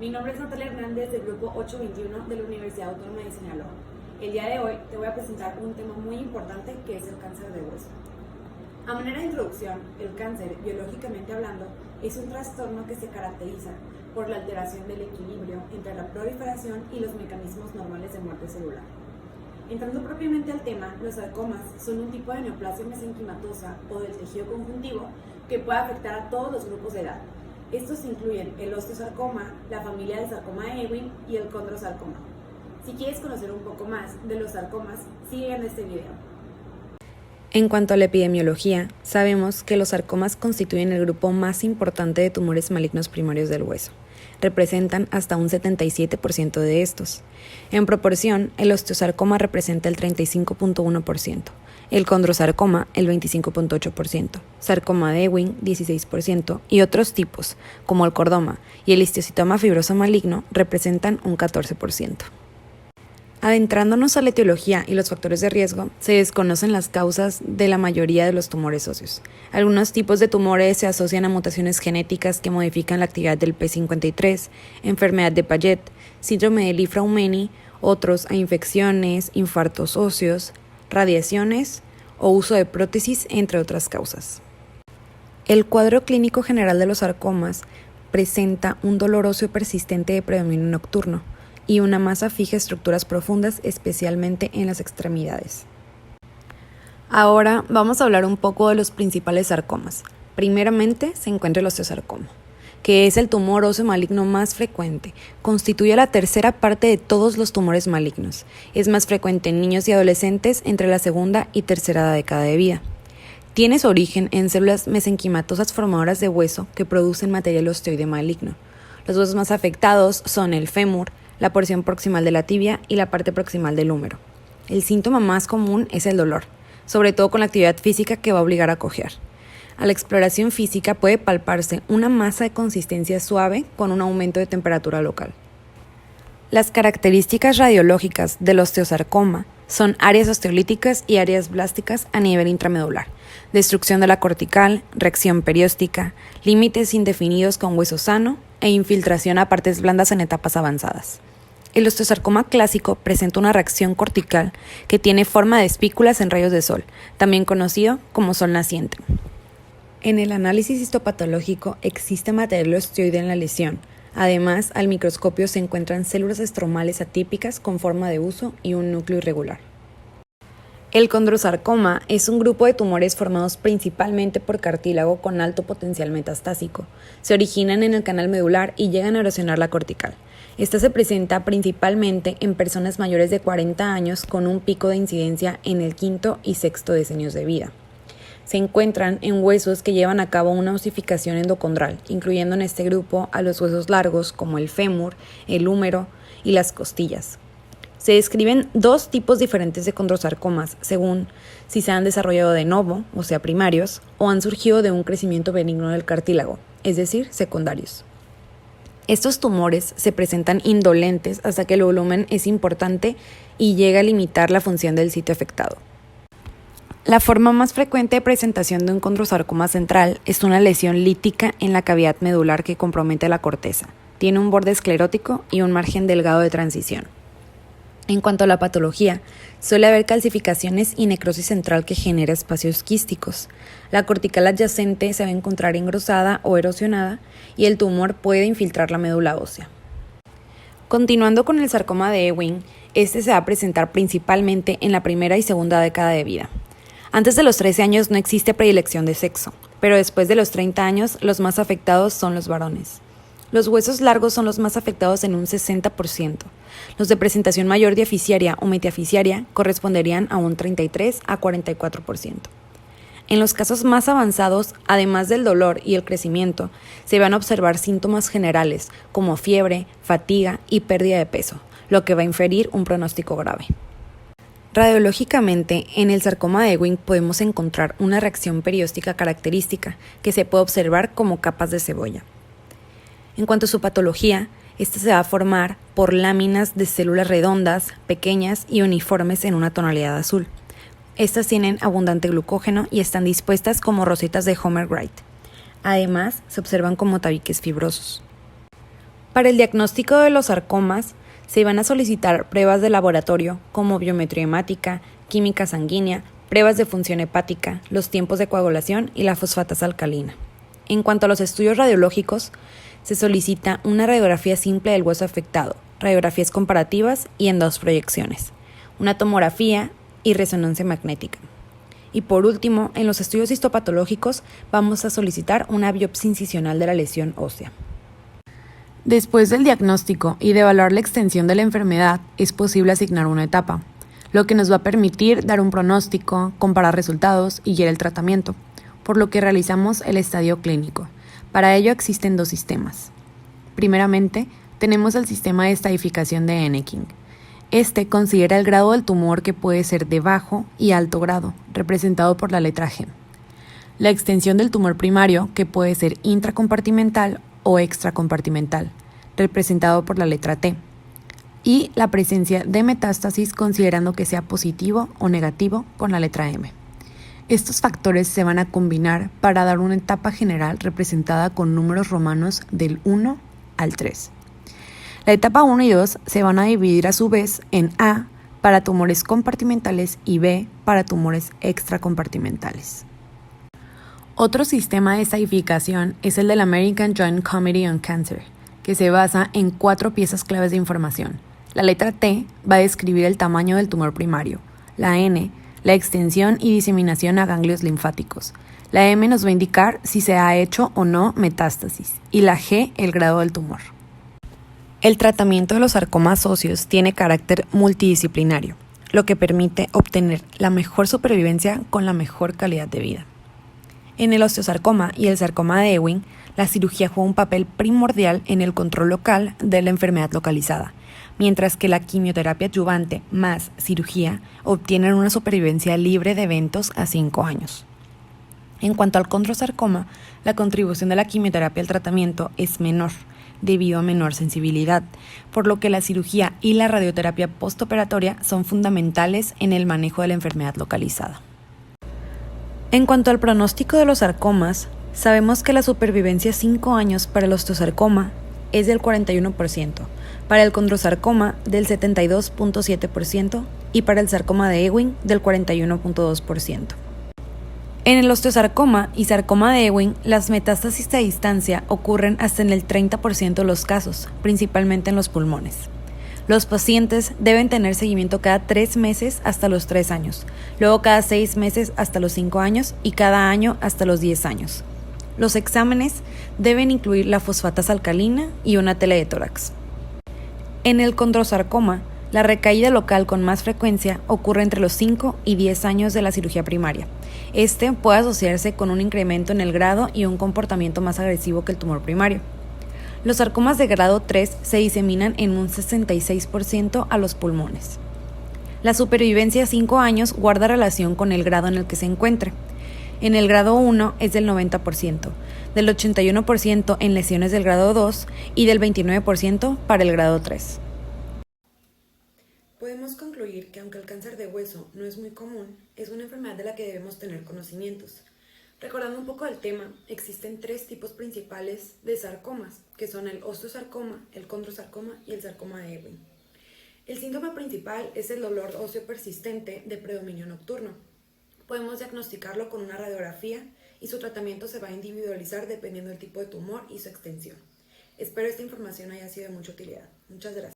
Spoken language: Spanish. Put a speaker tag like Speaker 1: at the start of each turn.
Speaker 1: Mi nombre es Natalia Hernández del grupo 821 de la Universidad Autónoma de Sinaloa. El día de hoy te voy a presentar un tema muy importante que es el cáncer de hueso. A manera de introducción, el cáncer, biológicamente hablando, es un trastorno que se caracteriza por la alteración del equilibrio entre la proliferación y los mecanismos normales de muerte celular. Entrando propiamente al tema, los sarcomas son un tipo de neoplasia mesenquimatosa o del tejido conjuntivo que puede afectar a todos los grupos de edad. Estos incluyen el osteosarcoma, la familia del sarcoma de Ewing y el condrosarcoma. Si quieres conocer un poco más de los sarcomas, sigue viendo este video.
Speaker 2: En cuanto a la epidemiología, sabemos que los sarcomas constituyen el grupo más importante de tumores malignos primarios del hueso. Representan hasta un 77% de estos. En proporción, el osteosarcoma representa el 35.1%, el condrosarcoma el 25.8%, sarcoma de Ewing 16% y otros tipos, como el cordoma y el histiocytoma fibroso maligno, representan un 14%. Adentrándonos a la etiología y los factores de riesgo, se desconocen las causas de la mayoría de los tumores óseos. Algunos tipos de tumores se asocian a mutaciones genéticas que modifican la actividad del P53, enfermedad de Paget, síndrome de Li-Fraumeni, otros a infecciones, infartos óseos, radiaciones o uso de prótesis, entre otras causas. El cuadro clínico general de los sarcomas presenta un dolor óseo persistente de predominio nocturno y una masa fija estructuras profundas, especialmente en las extremidades. Ahora vamos a hablar un poco de los principales sarcomas. Primeramente se encuentra el osteosarcoma, que es el tumor óseo maligno más frecuente. Constituye la tercera parte de todos los tumores malignos. Es más frecuente en niños y adolescentes entre la segunda y tercera década de vida. Tiene su origen en células mesenquimatosas formadoras de hueso que producen material osteoide maligno. Los huesos más afectados son el fémur, la porción proximal de la tibia y la parte proximal del húmero. El síntoma más común es el dolor, sobre todo con la actividad física que va a obligar a cojear. A la exploración física puede palparse una masa de consistencia suave con un aumento de temperatura local. Las características radiológicas del osteosarcoma son áreas osteolíticas y áreas blásticas a nivel intramedular, destrucción de la cortical, reacción perióstica, límites indefinidos con hueso sano e infiltración a partes blandas en etapas avanzadas. El osteosarcoma clásico presenta una reacción cortical que tiene forma de espículas en rayos de sol, también conocido como sol naciente. En el análisis histopatológico existe material osteoide en la lesión. Además, al microscopio se encuentran células estromales atípicas con forma de huso y un núcleo irregular. El condrosarcoma es un grupo de tumores formados principalmente por cartílago con alto potencial metastásico. Se originan en el canal medular y llegan a erosionar la cortical. Esta se presenta principalmente en personas mayores de 40 años con un pico de incidencia en el quinto y sexto decenios de vida. Se encuentran en huesos que llevan a cabo una osificación endocondral, incluyendo en este grupo a los huesos largos como el fémur, el húmero y las costillas. Se describen dos tipos diferentes de condrosarcomas, según si se han desarrollado de novo, o sea primarios, o han surgido de un crecimiento benigno del cartílago, es decir, secundarios. Estos tumores se presentan indolentes hasta que el volumen es importante y llega a limitar la función del sitio afectado. La forma más frecuente de presentación de un condrosarcoma central es una lesión lítica en la cavidad medular que compromete la corteza. Tiene un borde esclerótico y un margen delgado de transición. En cuanto a la patología, suele haber calcificaciones y necrosis central que genera espacios quísticos. La cortical adyacente se va a encontrar engrosada o erosionada y el tumor puede infiltrar la médula ósea. Continuando con el sarcoma de Ewing, este se va a presentar principalmente en la primera y segunda década de vida. Antes de los 13 años no existe predilección de sexo, pero después de los 30 años los más afectados son los varones. Los huesos largos son los más afectados en un 60%. Los de presentación mayor diaficiaria o metaficiaria corresponderían a un 33 a 44%. En los casos más avanzados, además del dolor y el crecimiento, se van a observar síntomas generales como fiebre, fatiga y pérdida de peso, lo que va a inferir un pronóstico grave. Radiológicamente, en el sarcoma de Ewing podemos encontrar una reacción perióstica característica que se puede observar como capas de cebolla. En cuanto a su patología, esta se va a formar por láminas de células redondas, pequeñas y uniformes en una tonalidad azul. Estas tienen abundante glucógeno y están dispuestas como rosetas de Homer Wright. Además, se observan como tabiques fibrosos. Para el diagnóstico de los sarcomas, se van a solicitar pruebas de laboratorio como biometría hemática, química sanguínea, pruebas de función hepática, los tiempos de coagulación y la fosfatasa alcalina. En cuanto a los estudios radiológicos, se solicita una radiografía simple del hueso afectado, radiografías comparativas y en 2 proyecciones, una tomografía y resonancia magnética. Y por último, en los estudios histopatológicos vamos a solicitar una biopsia incisional de la lesión ósea. Después del diagnóstico y de evaluar la extensión de la enfermedad, es posible asignar una etapa, lo que nos va a permitir dar un pronóstico, comparar resultados y guiar el tratamiento, por lo que realizamos el estadio clínico. Para ello existen 2 sistemas. Primeramente, tenemos el sistema de estadificación de Enneking. Este considera el grado del tumor que puede ser de bajo y alto grado, representado por la letra G. La extensión del tumor primario, que puede ser intracompartimental o extracompartimental, representado por la letra T. Y la presencia de metástasis, considerando que sea positivo o negativo, con la letra M. Estos factores se van a combinar para dar una etapa general representada con números romanos del 1 al 3. La etapa 1 y 2 se van a dividir a su vez en A para tumores compartimentales y B para tumores extracompartimentales. Otro sistema de estadificación es el del American Joint Committee on Cancer, que se basa en 4 piezas claves de información. La letra T va a describir el tamaño del tumor primario, la N, la extensión y diseminación a ganglios linfáticos, la M nos va a indicar si se ha hecho o no metástasis y la G el grado del tumor. El tratamiento de los sarcomas óseos tiene carácter multidisciplinario, lo que permite obtener la mejor supervivencia con la mejor calidad de vida. En el osteosarcoma y el sarcoma de Ewing, la cirugía juega un papel primordial en el control local de la enfermedad localizada, mientras que la quimioterapia adyuvante más cirugía obtienen una supervivencia libre de eventos a 5 años. En cuanto al condrosarcoma, la contribución de la quimioterapia al tratamiento es menor, debido a menor sensibilidad, por lo que la cirugía y la radioterapia postoperatoria son fundamentales en el manejo de la enfermedad localizada. En cuanto al pronóstico de los sarcomas, sabemos que la supervivencia a 5 años para el osteosarcoma es del 41%, para el condrosarcoma del 72.7% y para el sarcoma de Ewing del 41.2%. En el osteosarcoma y sarcoma de Ewing, las metástasis a distancia ocurren hasta en el 30% de los casos, principalmente en los pulmones. Los pacientes deben tener seguimiento cada 3 meses hasta los 3 años, luego cada 6 meses hasta los 5 años y cada año hasta los 10 años. Los exámenes deben incluir la fosfatasa alcalina y una tele de tórax. En el condrosarcoma, la recaída local con más frecuencia ocurre entre los 5 y 10 años de la cirugía primaria. Este puede asociarse con un incremento en el grado y un comportamiento más agresivo que el tumor primario. Los sarcomas de grado 3 se diseminan en un 66% a los pulmones. La supervivencia a 5 años guarda relación con el grado en el que se encuentre. En el grado 1 es del 90%, del 81% en lesiones del grado 2 y del 29% para el grado 3.
Speaker 1: Podemos concluir que aunque el cáncer de hueso no es muy común, es una enfermedad de la que debemos tener conocimientos. Recordando un poco del tema, existen 3 tipos principales de sarcomas, que son el osteosarcoma, el condrosarcoma y el sarcoma de Ewing. El síntoma principal es el dolor óseo persistente de predominio nocturno. Podemos diagnosticarlo con una radiografía y su tratamiento se va a individualizar dependiendo del tipo de tumor y su extensión. Espero esta información haya sido de mucha utilidad. Muchas gracias.